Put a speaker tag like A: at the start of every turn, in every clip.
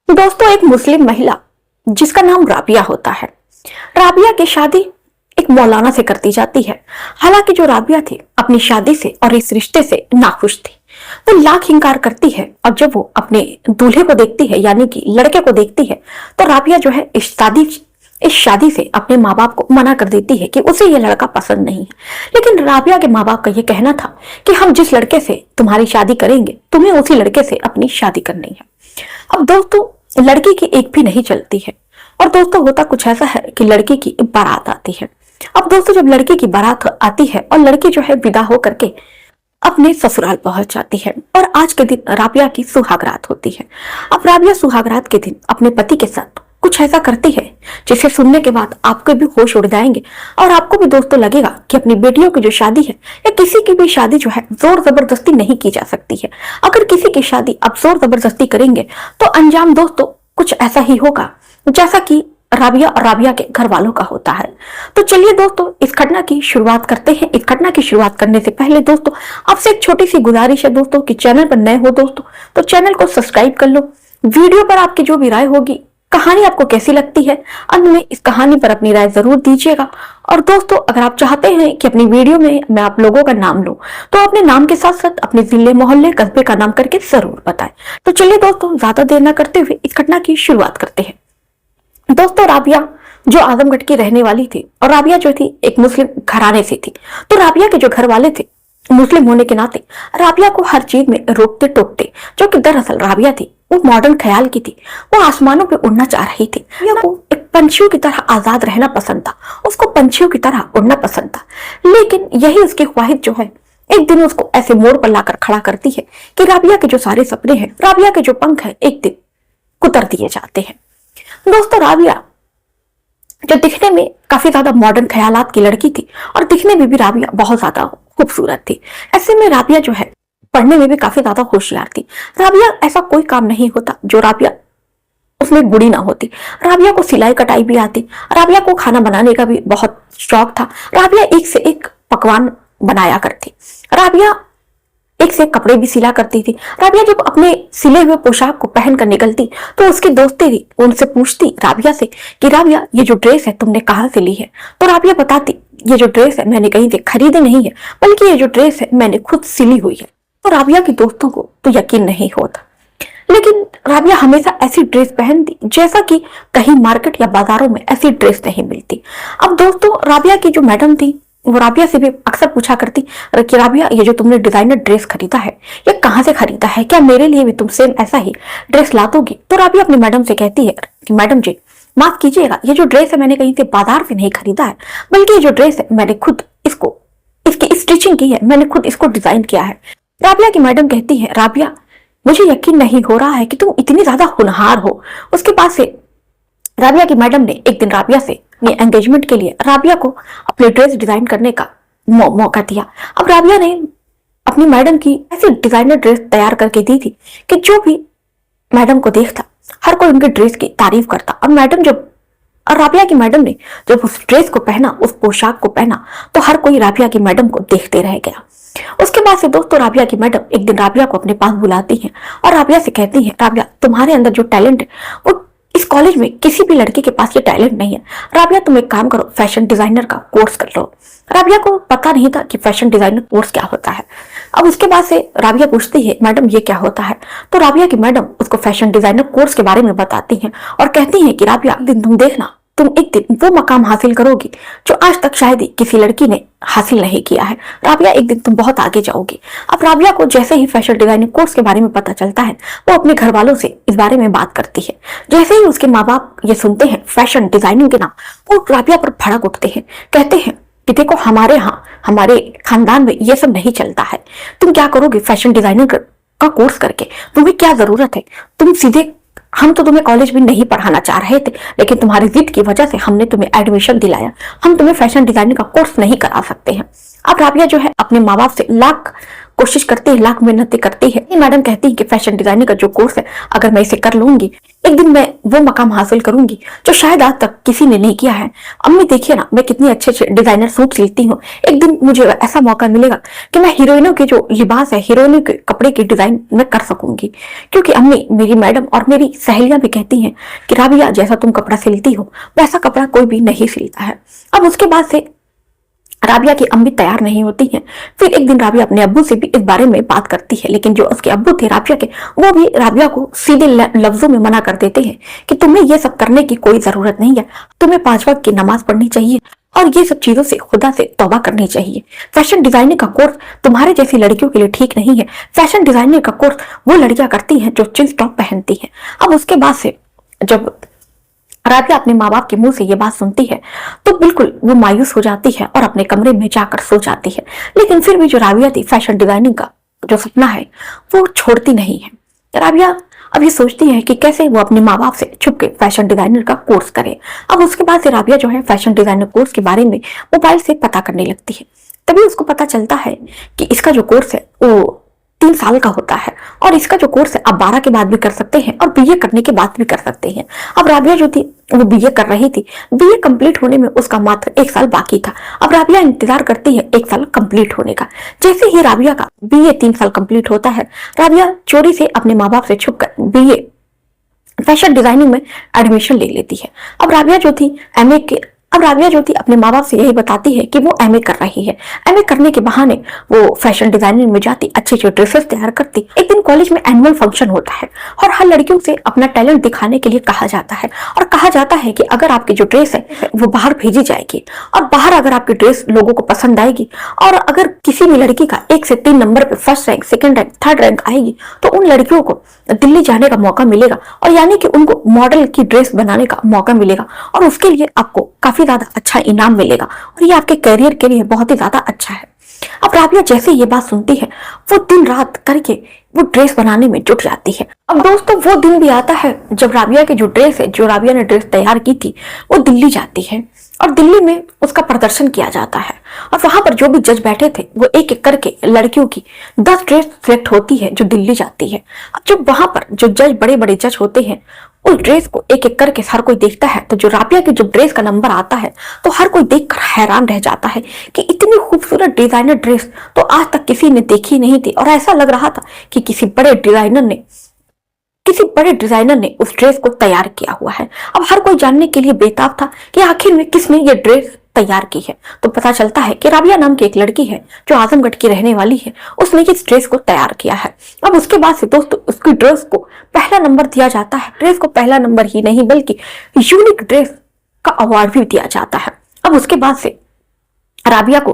A: दोस्तों, एक मुस्लिम महिला जिसका नाम राबिया होता है। राबिया की शादी एक मौलाना से कर दी जाती है। हालांकि जो राबिया थी अपनी शादी से और इस रिश्ते से नाखुश थी। वो लाख इंकार करती है और जब वो अपने दूल्हे को देखती है यानी कि लड़के को देखती है तो राबिया जो है इस शादी से अपने माँ बाप को मना कर देती है कि उसे ये लड़का पसंद नहीं है। लेकिन राबिया के माँ बाप का ये कहना था कि हम जिस लड़के से तुम्हारी शादी करेंगे तुम्हें उसी लड़के से अपनी शादी करनी है। अब दोस्तों, लड़की की एक भी नहीं चलती है और दोस्तों होता कुछ ऐसा है कि लड़की की बारात आती है। अब दोस्तों, जब लड़की की बारात आती है और लड़की जो है विदा होकर के अपने ससुराल पहुंच जाती है और आज के दिन राबिया की सुहागरात होती है। अब राबिया सुहागरात के दिन अपने पति के साथ कुछ ऐसा करती है जिसे सुनने के बाद आपके भी होश उड़ जाएंगे और आपको भी दोस्तों लगेगा कि अपनी बेटियों की जो शादी है या किसी की भी शादी जो है जोर जबरदस्ती नहीं की जा सकती है। अगर किसी की शादी आप जोर जबरदस्ती करेंगे तो अंजाम दोस्तों कुछ ऐसा ही होगा जैसा कि राबिया और राबिया के घर वालों का होता है। तो चलिए दोस्तों, इस घटना की शुरुआत करते हैं। इस घटना की शुरुआत करने से पहले दोस्तों आपसे एक छोटी सी गुजारिश है दोस्तों कि चैनल पर नए हो दोस्तों तो चैनल को सब्सक्राइब कर लो। वीडियो पर आपकी जो भी राय होगी, कहानी आपको कैसी लगती है, अंत में इस कहानी पर अपनी राय जरूर दीजिएगा। और दोस्तों, अगर आप चाहते हैं कि अपनी वीडियो में मैं आप लोगों का नाम लूं तो अपने नाम के साथ साथ अपने जिले मोहल्ले कस्बे का नाम करके जरूर बताएं। तो चलिए दोस्तों, ज्यादा देर न करते हुए इस घटना की शुरुआत करते हैं। दोस्तों, राबिया जो आजमगढ़ की रहने वाली थी और राबिया जो थी एक मुस्लिम घराने से थी। तो राबिया के जो घर वाले थे मुस्लिम होने के नाते राबिया को हर चीज में रोकते टोकते, जो कि दरअसल राबिया थी वो मॉडर्न ख्याल की थी। वो आसमानों पे उड़ना चाह रही थी। राबिया को एक पंछियों की तरह आजाद रहना पसंद था। उसको पंछियों की तरह उड़ना पसंद था। लेकिन यही उसकी ख्वाहिश जो है एक दिन उसको ऐसे मोड़ पर लाकर खड़ा करती है कि राबिया के जो सारे सपने हैं, राबिया के जो पंख हैं, एक दिन कुतर दिए जाते हैं। दोस्तों, राबिया जो दिखने में काफी ज्यादा मॉडर्न ख्यालात की लड़की थी और दिखने में भी राबिया बहुत ज्यादा खूबसूरत थी। ऐसे में राबिया जो है पढ़ने में भी काफी ज्यादा होशियार थी। राबिया ऐसा कोई काम नहीं होता जो राबिया उसमें बुरी ना होती। राबिया को सिलाई कटाई भी आती। राबिया को खाना बनाने का भी बहुत शौक था। राबिया एक से एक पकवान बनाया करती। राबिया एक से एक कपड़े भी सिला करती थी। राबिया जब अपने सिले हुए पोशाक को पहनकर निकलती तो उसकी दोस्तें भी उनसे पूछती राबिया से कि राबिया ये जो ड्रेस है तुमने कहाँ से ली है। तो राबिया बताती ये जो ड्रेस है मैंने कहीं से खरीदी नहीं है, बल्कि ये जो ड्रेस है मैंने खुद सिली हुई है। तो राबिया की दोस्तों को तो यकीन नहीं होता, लेकिन राबिया हमेशा ऐसी ड्रेस पहनती जैसा कि कहीं मार्केट या बाजारों में ऐसी ड्रेस नहीं मिलती। अब दोस्तों, राबिया की जो मैडम थी वो राबिया से भी अक्सर पूछा करती कि राबिया ये जो तुमने डिजाइनर ड्रेस खरीदा है ये कहाँ से खरीदा है, क्या मेरे लिए भी तुम सेम ऐसा ही ड्रेस ला दोगी। तो राबिया अपनी मैडम से कहती है कि मैडम जी माफ कीजिएगा, ये जो ड्रेस है मैंने कहीं से बाजार से नहीं खरीदा है, बल्कि ये जो ड्रेस है मैंने खुद इसकी स्टिचिंग की है, मैंने खुद इसको डिजाइन किया है। राबिया की मैडम कहती है राबिया मुझे यकीन नहीं हो रहा है कि तुम इतनी ज्यादा होनहार हो। उसके बाद से राबिया की मैडम ने एक दिन राबिया से अपनी एंगेजमेंट के लिए राबिया को अपने ड्रेस डिजाइन करने का मौका दिया। अब राबिया ने अपनी मैडम की ऐसी डिजाइनर ड्रेस तैयार करके दी थी कि जो भी मैडम को देखता हर कोई उनके ड्रेस की तारीफ करता। और राबिया की मैडम ने जब उस ड्रेस को पहना, उस पोशाक को पहना, तो हर कोई राबिया की मैडम को देखते रह गया। उसके बाद से दोस्तों राबिया की मैडम एक दिन राबिया को अपने पास बुलाती हैं और राबिया से कहती है राबिया तुम्हारे अंदर जो टैलेंट है वो इस कॉलेज में किसी भी लड़के के पास ये टैलेंट नहीं है। राबिया तुम एक काम करो, फैशन डिजाइनर का कोर्स कर लो। राबिया को पता नहीं था कि फैशन डिजाइनर कोर्स क्या होता है। अब उसके बाद से राबिया पूछती है मैडम ये क्या होता है। तो राबिया की मैडम उसको फैशन डिजाइनर कोर्स के बारे में बताती हैं और कहती हैं कि राबिया दिन तुम देखना, तुम एक दिन वो मकाम हासिल करोगी जो आज तक शायद ही किसी लड़की ने हासिल नहीं किया है। राबिया एक दिन तुम बहुत आगे जाओगी। अब राबिया को जैसे ही फैशन डिजाइनिंग कोर्स के बारे में पता चलता है वो अपने घर वालों से इस बारे में बात करती है। जैसे ही उसके माँ बाप ये सुनते हैं फैशन डिजाइनिंग के नाम, वो राबिया पर भड़क उठते हैं। कहते हैं कि देखो हमारे यहाँ हमारे खानदान में ये सब नहीं चलता है। तुम क्या करोगे फैशन डिजाइनिंग का कोर्स करके, तुम्हें क्या जरूरत है। तुम सीधे, हम तो तुम्हें कॉलेज में नहीं पढ़ाना चाह रहे थे, लेकिन तुम्हारी जिद की वजह से हमने तुम्हें एडमिशन दिलाया। हम तुम्हें फैशन डिजाइनिंग का कोर्स नहीं करा सकते हैं। अब राबिया जो है अपने माँ बाप से लाख कोशिश करती है, लाख मेहनतें करती है। मैडम कहती है कि फैशन डिजाइनिंग का जो कोर्स है, अगर मैं इसे कर लूंगी, एक दिन मैं वो मकाम हासिल करूंगी जो शायद आज तक किसी ने नहीं किया है। अम्मी देखिए ना, मैं कितनी अच्छे अच्छे डिजाइनर सूट सिलती हूँ, एक दिन मुझे ऐसा मौका मिलेगा कि मैं हीरोइनों के जो लिबास है, हीरोइनों के कपड़े की डिजाइन मैं कर सकूंगी। क्योंकि अम्मी, मेरी मैडम और मेरी सहेलियां भी कहती हैं कि राबिया, जैसा तुम कपड़ा सिलती हो वैसा कपड़ा कोई भी नहीं सिलता है। अब उसके बाद से राबिया की अम्मी तैयार नहीं होती हैं। फिर एक दिन राबिया अपने अब्बू से भी इस बारे में बात करती है, लेकिन जो उसके अब्बू थे राबिया के, वो भी राबिया को सीधे लफ्जों में मना कर देते हैं कि तुम्हें ये सब करने की कोई जरूरत नहीं है, तुम्हें 5 वक्त की नमाज पढ़नी चाहिए और ये सब चीजों से खुदा से तौबा करनी चाहिए। फैशन डिजाइनिंग का कोर्स तुम्हारे जैसी लड़कियों के लिए ठीक नहीं है। फैशन डिजाइनिंग का कोर्स वो लड़कियां करती हैं जो जींस टॉप पहनती हैं। अब उसके बाद से जब राबिया अपने माँ बाप के मुंह से ये बात सुनती है तो बिल्कुल वो मायूस हो जाती है और अपने कमरे में जाकर सो जाती है। लेकिन फिर भी जो राबिया थी, फैशन डिजाइनिंग का जो सपना है वो छोड़ती नहीं है। राबिया अब ये सोचती है कि कैसे वो अपने माँ बाप से छुप के फैशन डिजाइनर का कोर्स करे। अब उसके बाद से राबिया जो है फैशन डिजाइनर कोर्स के बारे में मोबाइल से पता करने लगती है। तभी उसको पता चलता है कि इसका जो कोर्स है वो 3 साल का होता है और इसका जो कोर्स है आप 12 के बाद भी कर सकते हैं और बीए करने के बाद भी कर सकते हैं। अब राबिया जो थी वो बीए कर रही थी, बीए कंप्लीट होने में उसका मात्र 1 साल बाकी था। अब राबिया इंतजार करती है 1 साल कंप्लीट होने का। जैसे ही राबिया का बीए 3 साल कंप्लीट होता है, राबिया चोरी से अपने माँ बाप से छुपकर बीए फैशन डिजाइनिंग में एडमिशन ले लेती है। अब राबिया जो थी अपने माँ बाप से यही बताती है कि वो एमए कर रही है। एमए करने के बहाने वो फैशन डिजाइनिंग में जाती, अच्छे अच्छे ड्रेसेस तैयार करती। एक दिन कॉलेज में एनुअल फंक्शन होता है और हर लड़कियों से अपना टैलेंट दिखाने के लिए कहा जाता है और कहा जाता है कि अगर आपकी जो ड्रेस है वो बाहर भेजी जाएगी और बाहर अगर आपकी ड्रेस लोगों को पसंद आएगी और अगर किसी भी लड़की का 1 से 3 नंबर पे first rank, second rank, third rank आएगी तो उन लड़कियों को दिल्ली जाने का मौका मिलेगा और यानी कि उनको मॉडल की ड्रेस बनाने का मौका मिलेगा और उसके लिए आपको काफी ज्यादा अच्छा इनाम मिलेगा और ये आपके करियर के लिए बहुत ही ज्यादा अच्छा है। अब राबिया जैसे ये बात सुनती है वो दिन रात करके वो ड्रेस बनाने में जुट जाती है। अब दोस्तों वो दिन भी आता है जब राबिया की जो ड्रेस है, जो राबिया ने ड्रेस तैयार की थी, वो दिल्ली जाती है और दिल्ली में उसका प्रदर्शन किया जाता है और वहां पर जो भी जज बैठे थे वो एक एक करके लड़कियों की 10 ड्रेस सिलेक्ट होती है जो दिल्ली जाती है। अब जब वहां पर जो जज, बड़े बड़े जज होते हैं, उस ड्रेस को एक एक करके हर कोई देखता है तो जो राबिया की जो ड्रेस का नंबर आता है तो हर कोई देखकर हैरान रह जाता है कि इतनी खूबसूरत डिजाइनर ड्रेस तो आज तक किसी ने देखी नहीं थी और ऐसा लग रहा था कि किसी बड़े डिजाइनर ने उस ड्रेस को तैयार किया हुआ है। अब हर कोई जानने के लिए बेताब था कि आखिर में किसने ये ड्रेस तैयार की है। तो पता चलता है कि राबिया नाम की एक लड़की है जो आजमगढ़ की रहने वाली है, उसने इस ड्रेस को तैयार किया है। अब उसके बाद से दोस्तों उसकी ड्रेस को पहला नंबर दिया जाता है। ड्रेस को पहला नंबर ही नहीं बल्कि यूनिक ड्रेस का अवार्ड भी दिया जाता है। अब उसके बाद से राबिया को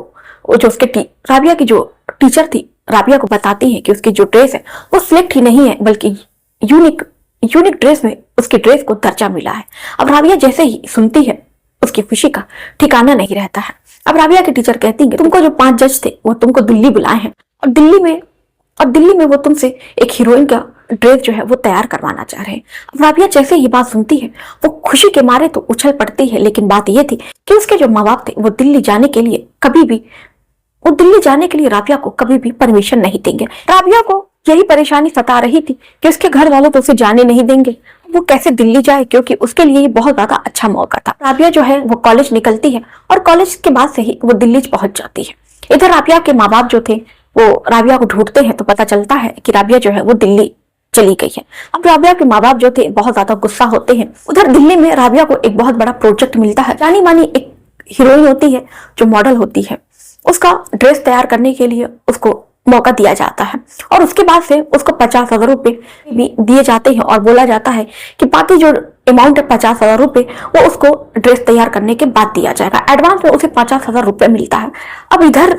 A: राबिया की जो टीचर थी राबिया को बताती है कि उसकी जो ड्रेस है वो सिलेक्ट ही नहीं है बल्कि यूनिक ड्रेस में उसकी ड्रेस को दर्जा मिला है। अब राबिया जैसे ही सुनती है उसकी खुशी का ठिकाना नहीं रहता है। अब राबिया के टीचर कहती है तुमको जो 5 जज थे वो तुमको दिल्ली बुलाए हैं और दिल्ली में वो तुमसे एक हीरोइन का ड्रेस जो है वो तैयार करवाना चाह रहे हैं। अब राबिया जैसे ये बात सुनती है वो खुशी के मारे तो उछल पड़ती है, लेकिन बात ये थी कि उसके जो माँ बाप थे वो दिल्ली जाने के लिए राबिया को कभी भी परमिशन नहीं देंगे। राबिया को यही परेशानी सता रही थी कि उसके घर वालों तो उसे जाने नहीं देंगे, वो कैसे दिल्ली जाए, क्योंकि उसके लिए ये बहुत ज्यादा अच्छा मौका था। राबिया जो है वो कॉलेज निकलती है और कॉलेज के बाद से ही वो दिल्ली पहुंच जाती है। इधर राबिया के माँ बाप जो थे वो राबिया को ढूंढते हैं तो पता चलता है कि राबिया जो है वो दिल्ली चली गई है। अब राबिया के माँ बाप जो थे बहुत ज्यादा गुस्सा होते हैं। उधर दिल्ली में राबिया को एक बहुत बड़ा प्रोजेक्ट मिलता है। जानी मानी एक हीरोइन होती है जो मॉडल होती है, उसका ड्रेस तैयार करने के लिए उसको मौका दिया जाता है और उसके बाद से उसको 50,000 रुपए भी दिए जाते हैं और बोला जाता है कि बाकी जो अमाउंट है 50,000 रुपए वो उसको ड्रेस तैयार करने के बाद दिया जाएगा। एडवांस में उसे 50,000 रुपए मिलता है। अब इधर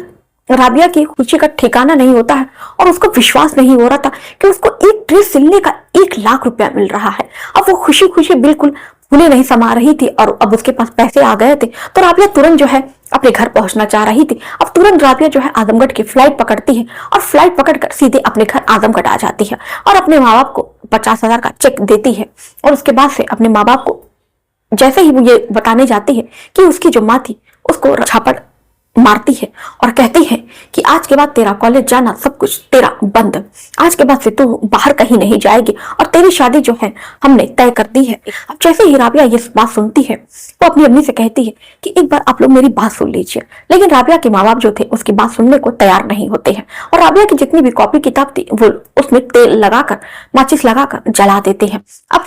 A: राबिया की खुशी का ठिकाना नहीं होता है और उसको विश्वास नहीं हो रहा था कि उसको एक ड्रेस सिलने का 1 लाख रुपया मिल रहा है। अब वो खुशी खुशी बिल्कुल फूले नहीं समा रही थी और अब उसके पास पैसे आ गए थे तो राबिया तुरंत जो है अपने घर पहुंचना चाह रही थी। अब तुरंत राबिया जो है आजमगढ़ की फ्लाइट पकड़ती है और फ्लाइट पकड़कर सीधे अपने घर आजमगढ़ आ जाती है और अपने माँ बाप को 50,000 का चेक देती है और उसके बाद से अपने माँ बाप को जैसे ही वो ये बताने जाती है कि उसकी जो माँ थी उसको झापड़ मारती है और कहती है कि आज के बाद तेरा कॉलेज जाना सब कुछ तेरा बंद। आज के बाद से तू बाहर कहीं नहीं जाएगी और तेरी शादी जो है हमने तय कर दी है। अब जैसे ही राबिया ये बात सुनती है वो अपनी अम्मी से कहती है कि एक बार आप लोग मेरी बात सुन लीजिए। लेकिन राबिया के माँ बाप जो थे उसकी बात सुनने को तैयार नहीं होते हैं और राबिया की जितनी भी कॉपी किताब थी वो उसमें तेल लगाकर, माचिस लगाकर जला देते हैं। अब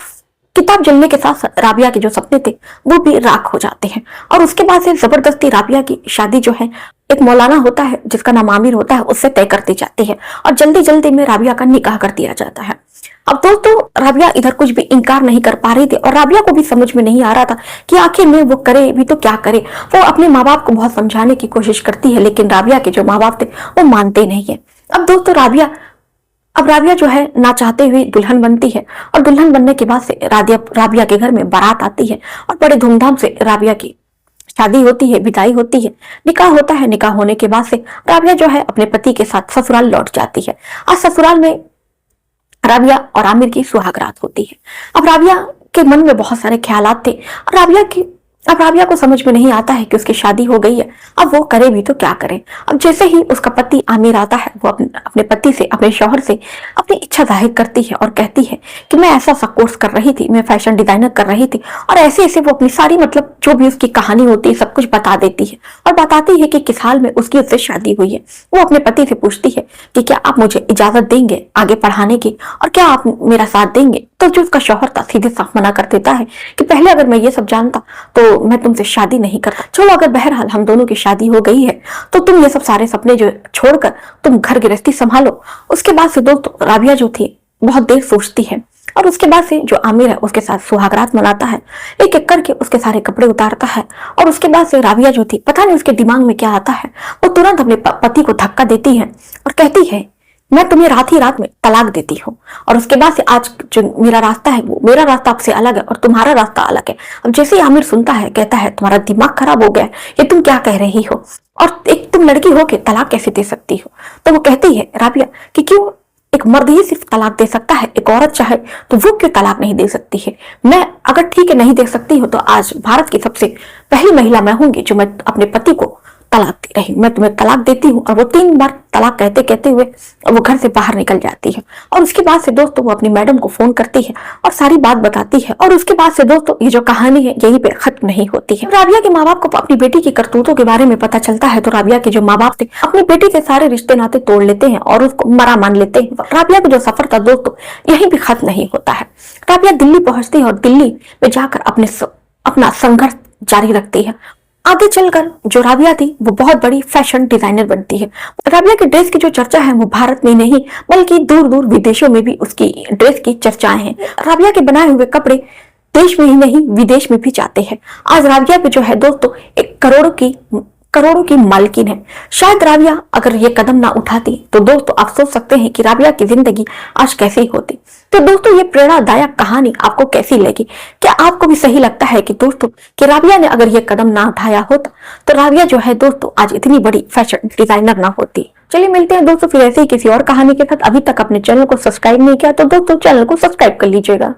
A: किताब जलने के साथ साथ राबिया के जो सपने थे वो भी राख हो जाते हैं और उसके बाद से जबरदस्ती राबिया की शादी जो है एक मौलाना होता है जिसका नाम आमिर होता है उससे तय कर दी जाती है और जल्दी जल्दी में राबिया का निकाह कर दिया जाता है। अब दोस्तों राबिया इधर कुछ भी इनकार नहीं कर पा रही थी और राबिया को भी समझ में नहीं आ रहा था कि आखिर में वो करे भी तो क्या करे। वो अपने माँ बाप को बहुत समझाने की कोशिश करती है लेकिन राबिया के जो माँ बाप थे वो मानते नहीं है। अब दोस्तों राबिया जो है ना चाहते हुए दुल्हन बनती है और दुल्हन बनने के बाद से राबिया के घर में बारात आती है और बड़े धूमधाम से राबिया की शादी होती है, विदाई होती है, निकाह होता है। निकाह होने के बाद से राबिया जो है अपने पति के साथ ससुराल लौट जाती है। आज ससुराल में राबिया और आमिर की सुहागरात होती है। अब राबिया के मन में बहुत सारे ख्यालात थे। अब राबिया को समझ में नहीं आता है कि उसकी शादी हो गई है, अब वो करे भी तो क्या करे। अब जैसे ही उसका पति आमिर आता है वो अपने पति से, अपने शौहर से अपनी इच्छा जाहिर करती है और कहती है कि मैं ऐसा सा कोर्स कर रही थी, मैं फैशन डिजाइनर कर रही थी और ऐसे ऐसे वो अपनी सारी मतलब जो भी उसकी कहानी होती है सब कुछ बता देती है और बताती है कि किस हाल में उसकी उससे शादी हुई है। वो अपने पति से पूछती है कि क्या आप मुझे इजाजत देंगे आगे पढ़ाने की और क्या आप मेरा साथ देंगे। तो जो उसका शौहर था सीधे साफ मना कर देता है कि पहले अगर मैं ये सब जानता तो मैं तुमसे शादी नहीं करता। चलो अगर बहरहाल हम दोनों की शादी हो गई है तो तुम ये सब सारे सपने जो छोड़कर तुम घर गृहस्थी संभालो। उसके बाद से दोस्तों राबिया जो थी बहुत देर सोचती है और उसके बाद से जो आमिर है उसके साथ सुहागरात मनाता है, एक एक करके उसके सारे कपड़े उतारता है और उसके बाद से राबिया जो थी पता नहीं उसके दिमाग में क्या आता है, वो तुरंत अपने पति को धक्का देती है और कहती है मैं तुम्हें रात ही रात में तलाक देती हूँ और उसके बाद से आज जो मेरा रास्ता है वो मेरा रास्ता आपसे अलग है और तुम्हारा रास्ता अलग है। अब जैसे ही आमिर सुनता है कहता है तुम्हारा दिमाग खराब हो गया है, ये तुम क्या कह रही हो और एक तुम लड़की हो के तलाक कैसे दे सकती हो। तो वो कहती है राबिया कि क्यों एक मर्द ही सिर्फ तलाक दे सकता है, एक औरत चाहे तो वो क्यों तलाक नहीं दे सकती है। मैं अगर ठीक है नहीं दे सकती हूँ तो आज भारत की सबसे पहली महिला मैं होंगी जो मैं अपने पति को तलाक दे रही हूँ। मैं तुम्हें तलाक देती हूँ। और वो 3 बार तलाक कहते कहते हुए वो घर से बाहर निकल जाती है और उसके बाद से दोस्तों वो अपनी मैडम को फोन करती है और सारी बात बताती है और उसके बाद से दोस्तों ये जो कहानी है यहीं पे खत्म नहीं होती है। राबिया के माँ बाप को अपनी बेटी की करतूतों के बारे में पता चलता है तो राबिया के जो माँ बाप थे अपनी बेटी के सारे रिश्ते नाते तोड़ लेते हैं और उसको मरा मान लेते हैं। राबिया का जो सफर था दोस्तों यहीं भी खत्म नहीं होता है। राबिया दिल्ली पहुंचती है और दिल्ली में जाकर अपना संघर्ष जारी रखती है। आगे चलकर जो राबिया थी वो बहुत बड़ी फैशन डिजाइनर बनती है। राबिया के ड्रेस की जो चर्चा है वो भारत में नहीं बल्कि दूर दूर विदेशों में भी उसकी ड्रेस की चर्चाएं हैं। राबिया के बनाए हुए कपड़े देश में ही नहीं विदेश में भी जाते हैं। आज राबिया पे जो है दोस्तों एक करोड़ों की मालकिन है। शायद राबिया अगर ये कदम ना उठाती तो दोस्तों आप सोच सकते हैं कि राबिया की जिंदगी आज कैसी होती। तो दोस्तों ये प्रेरणादायक कहानी आपको कैसी लगी? क्या आपको भी सही लगता है कि दोस्तों कि राबिया ने अगर ये कदम ना उठाया होता तो राबिया जो है दोस्तों आज इतनी बड़ी फैशन डिजाइनर ना होती। चलिए मिलते हैं दोस्तों फिर ऐसे ही किसी और कहानी के साथ। अभी तक अपने चैनल को सब्सक्राइब नहीं किया तो दोस्तों चैनल को सब्सक्राइब कर लीजिएगा।